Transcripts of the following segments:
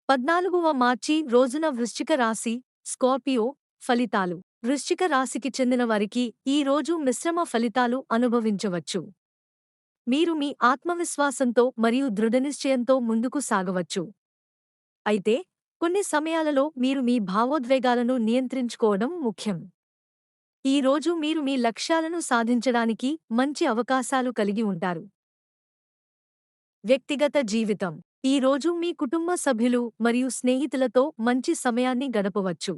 14వ మార్చి రోజున వృశ్చిక రాశి, స్కార్పియో ఫలితాలు. వృశ్చిక రాశికి చెందిన వారికి ఈ రోజు మిశ్రమ ఫలితాలు అనుభవించవచ్చు. మీరు మీ ఆత్మవిశ్వాసంతో మరియు దృఢనిశ్చయంతో ముందుకు సాగవచ్చు. అయితే, కొన్ని సమయాలలో మీరు మీ భావోద్వేగాలను నియంత్రించుకోవడం ముఖ్యం. ఈ రోజు మీరు మీ లక్ష్యాలను సాధించడానికి మంచి అవకాశాలు కలిగి ఉంటారు. వ్యక్తిగత జీవితం. ఈ రోజు మీ కుటుంబ సభ్యులు మరియు స్నేహితులతో మంచి సమయాన్ని గడపవచ్చు.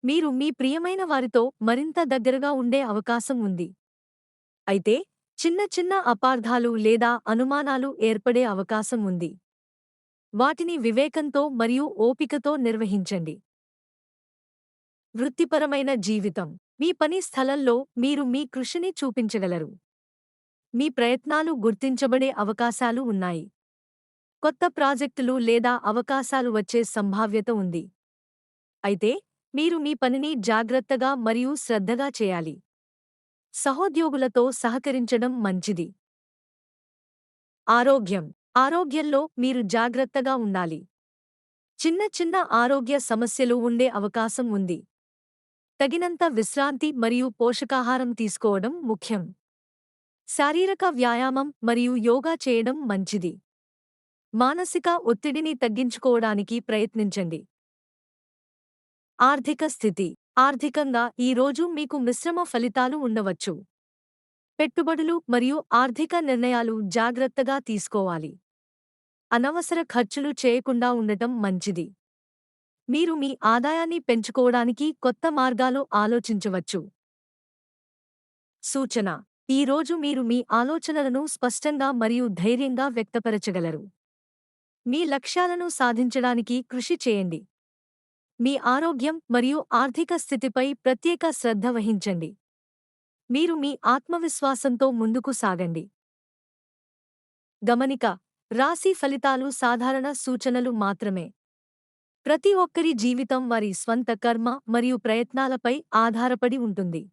మీరు మీ ప్రియమైన వారితో మరింత దగ్గరగా ఉండే అవకాశం ఉంది. అయితే, చిన్న చిన్న అపార్థాలు లేదా అనుమానాలు ఏర్పడే అవకాశం ఉంది. వాటిని వివేకంతో మరియు ఓపికతో నిర్వహించండి. వృత్తిపరమైన జీవితం. మీ పని స్థలంలో మీరు మీ కృషిని చూపించగలరు. మీ ప్రయత్నాలు గుర్తించబడే అవకాశాలు ఉన్నాయి. కొత్త ప్రాజెక్టులు లేదా అవకాశాలు వచ్చే సంభావ్యత ఉంది. అయితే, మీరు మీ పనిని జాగ్రత్తగా మరియు శ్రద్ధగా చేయాలి. సహోద్యోగులతో సహకరించడం మంచిది. ఆరోగ్యం. ఆరోగ్యంలో మీరు జాగ్రత్తగా ఉండాలి. చిన్న చిన్న ఆరోగ్య సమస్యలు ఉండే అవకాశం ఉంది. తగినంత విశ్రాంతి మరియు పోషకాహారం తీసుకోవడం ముఖ్యం. శారీరక వ్యాయామం మరియు యోగా చేయడం మంచిది. మానసిక ఒత్తిడిని తగ్గించుకోవడానికి ప్రయత్నించండి. ఆర్థిక స్థితి. ఆర్థికంగా ఈ రోజు మీకు మిశ్రమ ఫలితాలు ఉండవచ్చు. పెట్టుబడులు మరియు ఆర్థిక నిర్ణయాలు జాగ్రత్తగా తీసుకోవాలి. అనవసర ఖర్చులు చేయకుండా ఉండటం మంచిది. మీరు మీ ఆదాయాన్ని పెంచుకోవడానికి కొత్త మార్గాలు ఆలోచించవచ్చు. సూచన. ఈ రోజు మీరు మీ ఆలోచనలను స్పష్టంగా మరియు ధైర్యంగా వ్యక్తపరచగలరు. మీ లక్ష్యాలను సాధించడానికి కృషి చేయండి. మీ ఆరోగ్యం మరియు ఆర్థిక స్థితిపై ప్రత్యేక శ్రద్ధ వహించండి. మీరు మీ ఆత్మవిశ్వాసంతో ముందుకు సాగండి. గమనిక. రాశి ఫలితాలు సాధారణ సూచనలు మాత్రమే. ప్రతి ఒక్కరి జీవితం వారి స్వంత కర్మ మరియు ప్రయత్నాలపై ఆధారపడి ఉంటుంది.